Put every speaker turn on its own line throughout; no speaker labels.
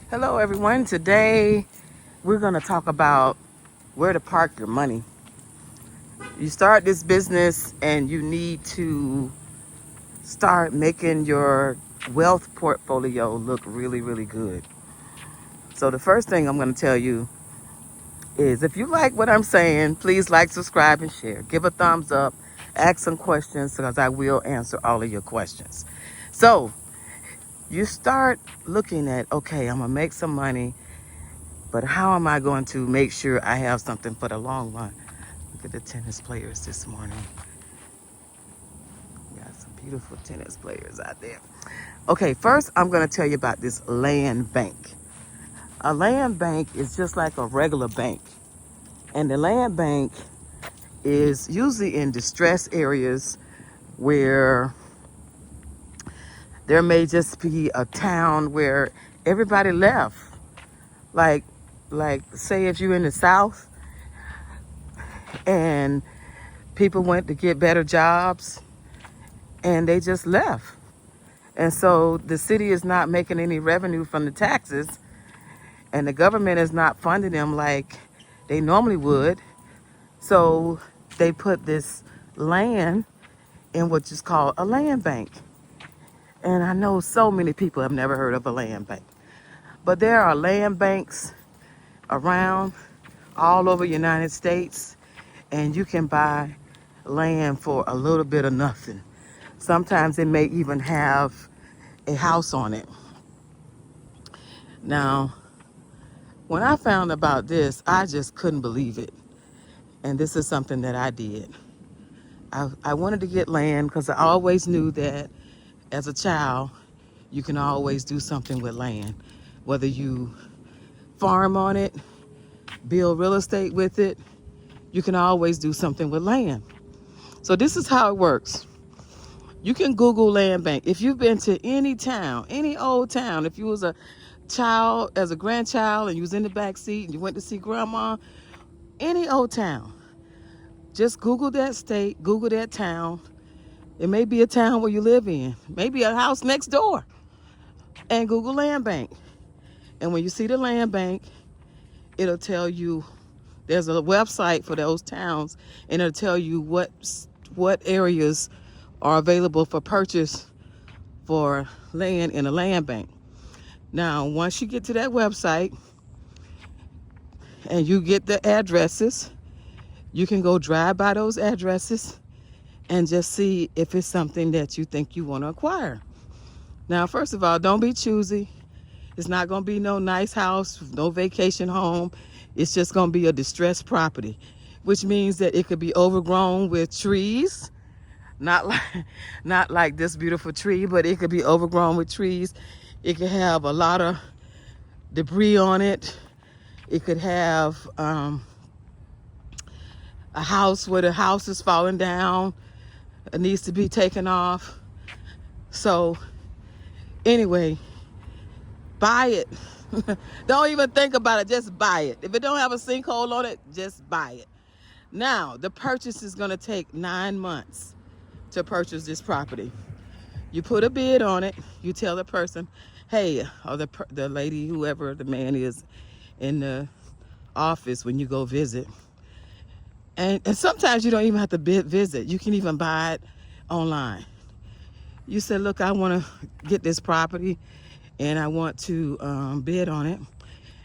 Hello everyone. Today we're going to talk about where to park your money. You start this business and you need to start making your wealth portfolio look really, really good. So the first thing I'm going to tell you is if you like what I'm saying, please like, subscribe, and share. Give a thumbs up, ask some questions because I will answer all of your questions. So you start looking at, okay, I'm going to make some money. But how am I going to make sure I have something for the long run? Look at the tennis players this morning. We got some beautiful tennis players out there. Okay, first I'm going to tell you about this land bank. A land bank is just like a regular bank. And the land bank is usually in distressed areas where there may just be a town where everybody left. Like say if you're in the South and people went to get better jobs and they just left. And so the city is not making any revenue from the taxes and the government is not funding them like they normally would. So they put this land in what is called a land bank. And I know so many people have never heard of a land bank. But there are land banks around all over the United States, and you can buy land for a little bit of nothing. Sometimes they may even have a house on it. Now, when I found about this, I just couldn't believe it. And this is something that I did. I wanted to get land because I always knew that as a child, you can always do something with land. Whether you farm on it, build real estate with it, you can always do something with land. So this is how it works. You can Google land bank. If you've been to any town, any old town, if you was a child, as a grandchild, and you was in the back seat and you went to see grandma, any old town, just Google that state, Google that town. It may be a town where you live in, maybe a house next door, and Google land bank. And when you see the land bank, it'll tell you, there's a website for those towns, and it'll tell you what areas are available for purchase for land in a land bank. Now, once you get to that website and you get the addresses, you can go drive by those addresses and just see if it's something that you think you want to acquire. Now, first of all, don't be choosy. It's not going to be no nice house, no vacation home. It's just going to be a distressed property, which means that it could be overgrown with trees. Not like this beautiful tree, but it could be overgrown with trees. It could have a lot of debris on it. It could have a house where the house is falling down. It needs to be taken off. So anyway, buy it. Don't even think about it. Just buy it. If it don't have a sinkhole on it, just buy it. Now, the purchase is going to take 9 months to purchase this property. You put a bid on it. You tell the person, hey, or the lady, whoever the man is in the office when you go visit. And sometimes you don't even have to visit. You can even buy it online. You say, look, I want to get this property and I want to bid on it.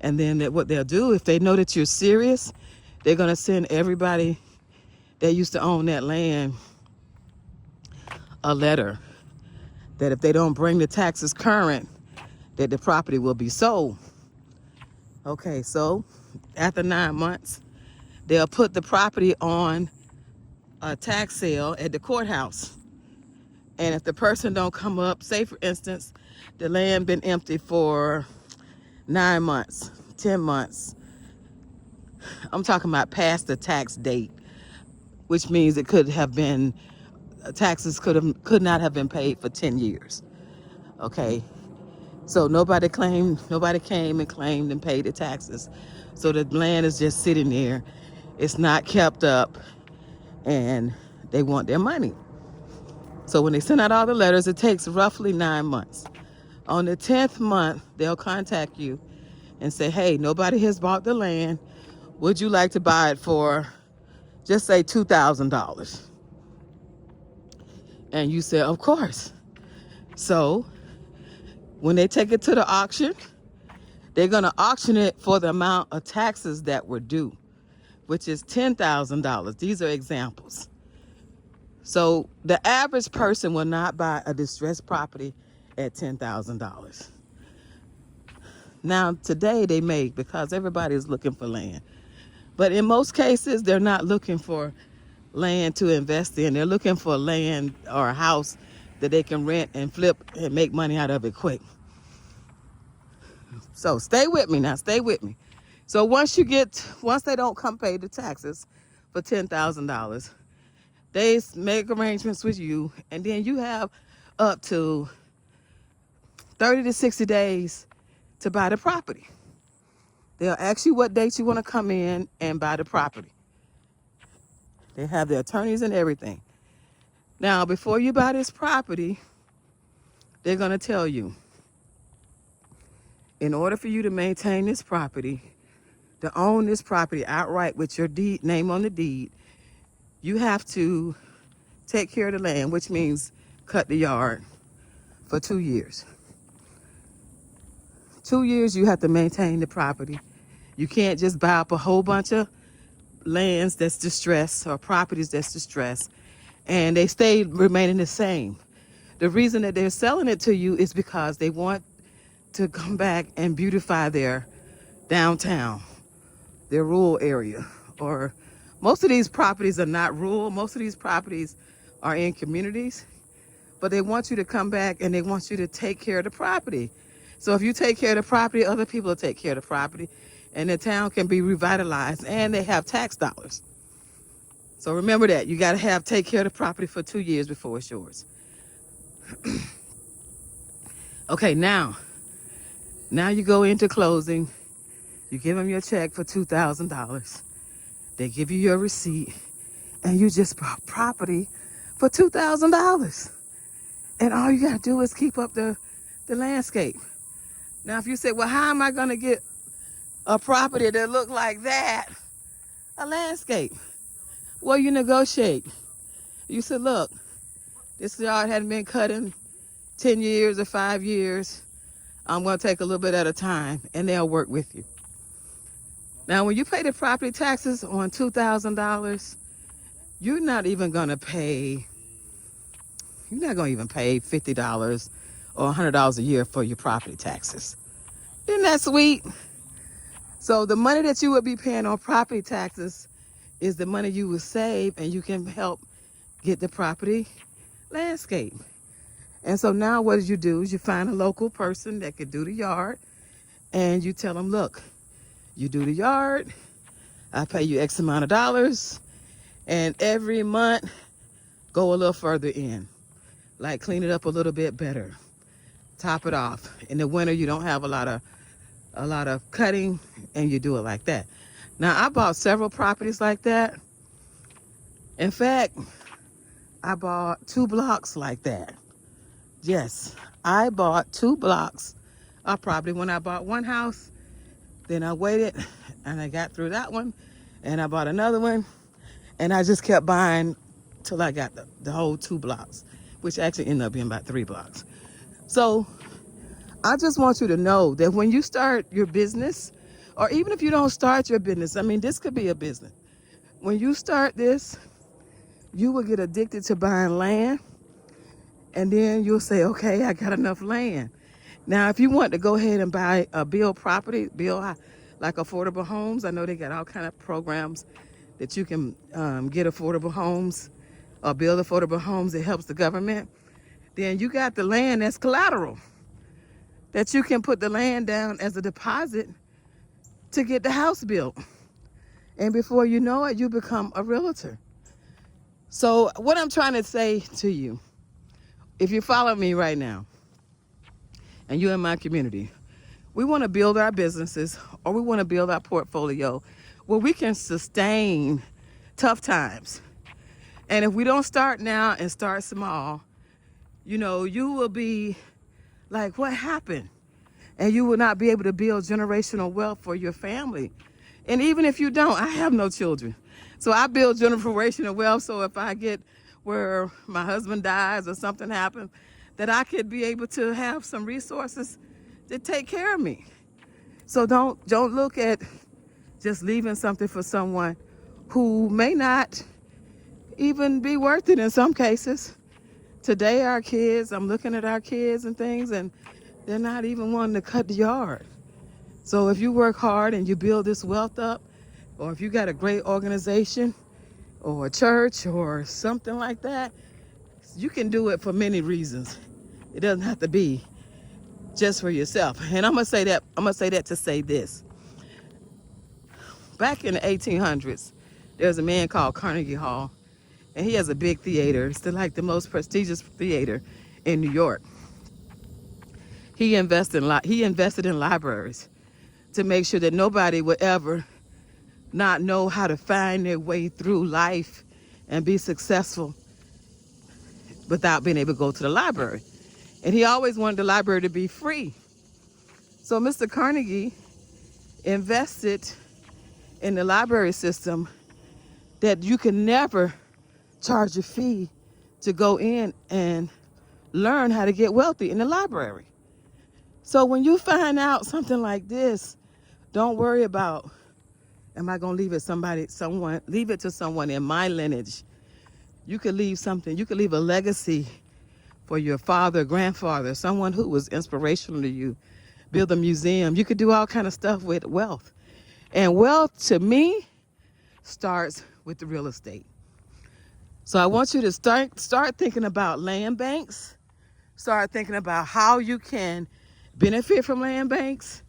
And then what they'll do, if they know that you're serious, they're going to send everybody that used to own that land a letter that if they don't bring the taxes current, that the property will be sold. Okay, so after 9 months, they'll put the property on a tax sale at the courthouse. And if the person don't come up, say for instance, the land been empty for 9 months, 10 months. I'm talking about past the tax date, which means it could have been, taxes could not have been paid for 10 years. Okay. So nobody came and claimed and paid the taxes. So the land is just sitting there. It's not kept up and they want their money. So when they send out all the letters, it takes roughly 9 months. On the 10th month, they'll contact you and say, hey, nobody has bought the land. Would you like to buy it for, just say, $2,000? And you say, of course. So when they take it to the auction, they're going to auction it for the amount of taxes that were due, which is $10,000. These are examples. So the average person will not buy a distressed property at $10,000. Now, today they may, because everybody is looking for land. But in most cases, they're not looking for land to invest in. They're looking for land or a house that they can rent and flip and make money out of it quick. So stay with me now, stay with me. So once they don't come pay the taxes for $10,000, they make arrangements with you, and then you have up to 30 to 60 days to buy the property. They'll ask you what dates you want to come in and buy the property. They have their attorneys and everything. Now, before you buy this property, they're going to tell you, in order for you to maintain this property, to own this property outright with your deed, name on the deed, you have to take care of the land, which means cut the yard for 2 years. 2 years you have to maintain the property. You can't just buy up a whole bunch of lands that's distressed or properties that's distressed and they stay remaining the same. The reason that they're selling it to you is because they want to come back and beautify their downtown, their rural area. Or most of these properties are not rural. Most of these properties are in communities, but they want you to come back and they want you to take care of the property. So if you take care of the property, other people will take care of the property, and the town can be revitalized, and they have tax dollars. So remember that. You got to take care of the property for 2 years before it's yours. Okay, now you go into closing. You give them your check for $2,000. They give you your receipt, and you just bought property for $2,000. And all you got to do is keep up the landscape. Now, if you say, well, how am I going to get a property that look like that? A landscape. Well, you negotiate. You say, look, this yard hadn't been cut in 10 years or 5 years. I'm going to take a little bit at a time, and they'll work with you. Now, when you pay the property taxes on $2,000, you're not even going to pay $50 or $100 a year for your property taxes. Isn't that sweet? So the money that you would be paying on property taxes is the money you would save, and you can help get the property landscape. And so now what you do is you find a local person that could do the yard, and you tell them, look, you do the yard, I pay you X amount of dollars, and every month go a little further in, like clean it up a little bit better, top it off. In the winter you don't have a lot of cutting, and you do it like that. Now, I bought several properties like that. In fact, I bought 2 blocks like that. Yes, I bought 2 blocks of property. When I bought one house, then I waited and I got through that one, and I bought another one, and I just kept buying till I got the whole 2 blocks, which actually ended up being about 3 blocks. So I just want you to know that when you start your business, or even if you don't start your business, I mean, this could be a business. When you start this, you will get addicted to buying land, and then you'll say, okay, I got enough land. Now, if you want to go ahead and build property, build like affordable homes, I know they got all kind of programs that you can get affordable homes or build affordable homes. It helps the government. Then you got the land as collateral, that you can put the land down as a deposit to get the house built. And before you know it, you become a realtor. So what I'm trying to say to you, if you follow me right now, and you're in my community, we want to build our businesses, or we want to build our portfolio where we can sustain tough times. And if we don't start now and start small, you will be like, what happened? and you will not be able to build generational wealth for your family. And even if you don't, I have no children. So I build generational wealth, so if I get where my husband dies or something happens, that I could be able to have some resources to take care of me. So don't look at just leaving something for someone who may not even be worth it in some cases. Today, our kids, I'm looking at our kids and things, and they're not even wanting to cut the yard. So if you work hard and you build this wealth up, or if you got a great organization or a church or something like that, you can do it for many reasons. It doesn't have to be just for yourself. And I'm gonna say that to say this. Back in the 1800s, there's a man called Carnegie Hall, and he has a big theater. It's like the most prestigious theater in New York. He invested in libraries to make sure that nobody would ever not know how to find their way through life and be successful without being able to go to the library. And he always wanted the library to be free. So Mr. Carnegie invested in the library system that you can never charge a fee to go in and learn how to get wealthy in the library. So when you find out something like this, don't worry about, am I going to leave it to someone in my lineage. You could leave something, you could leave a legacy for your father, grandfather, someone who was inspirational to you. Build a museum. You could do all kind of stuff with wealth. And wealth, to me, starts with the real estate. So I want you to start thinking about land banks. Start thinking about how you can benefit from land banks.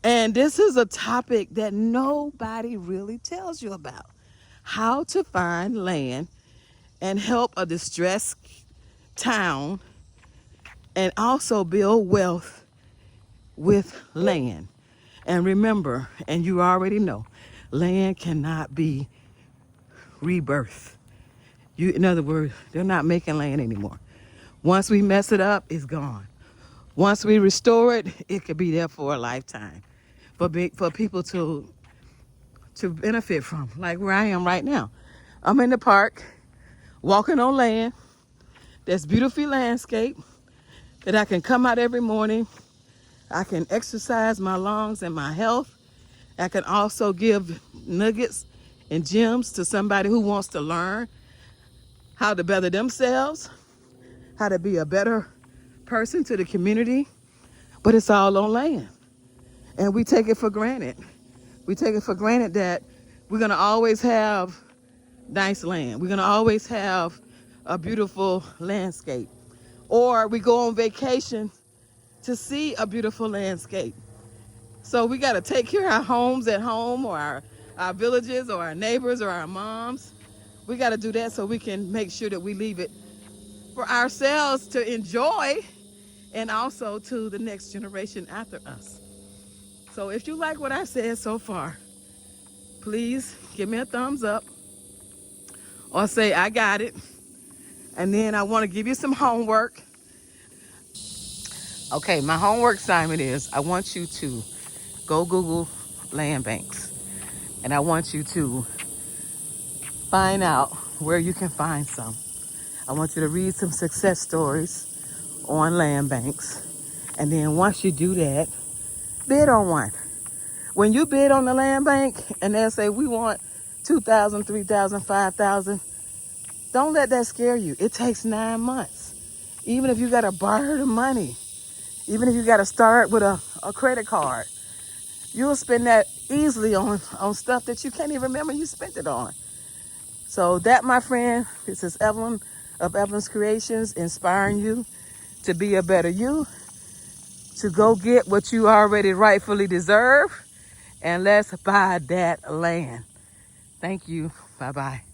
And this is a topic that nobody really tells you about. How to find land and help a distressed town and also build wealth with land. And remember, and you already know, land cannot be rebirthed. In other words, they're not making land anymore. Once we mess it up, it's gone. Once we restore it, it could be there for a lifetime for people to benefit from, like where I am right now. I'm in the park, walking on land that's beautifully landscaped, that I can come out every morning. I can exercise my lungs and my health. I can also give nuggets and gems to somebody who wants to learn how to better themselves, how to be a better person to the community. But it's all on land. And we take it for granted. We take it for granted that we're going to always have nice land. We're going to always have a beautiful landscape. Or we go on vacation to see a beautiful landscape. So we got to take care of our homes at home, or our villages, or our neighbors, or our moms. We got to do that so we can make sure that we leave it for ourselves to enjoy, and also to the next generation after us. So if you like what I said so far, please give me a thumbs up or say I got it. And then I want to give you some homework. Okay, my homework assignment is I want you to go Google land banks. And I want you to find out where you can find some. I want you to read some success stories on land banks. And then once you do that, bid on one. When you bid on the land bank and they'll say, we want 2,000, 3,000, 5,000, don't let that scare you. It takes 9 months. Even if you got to borrow the money, even if you got to start with a credit card, you'll spend that easily on stuff that you can't even remember you spent it on. So that, my friend, this is Evelyn of Evelyn's Creations, inspiring you to be a better you, to go get what you already rightfully deserve, and let's buy that land. Thank you. Bye-bye.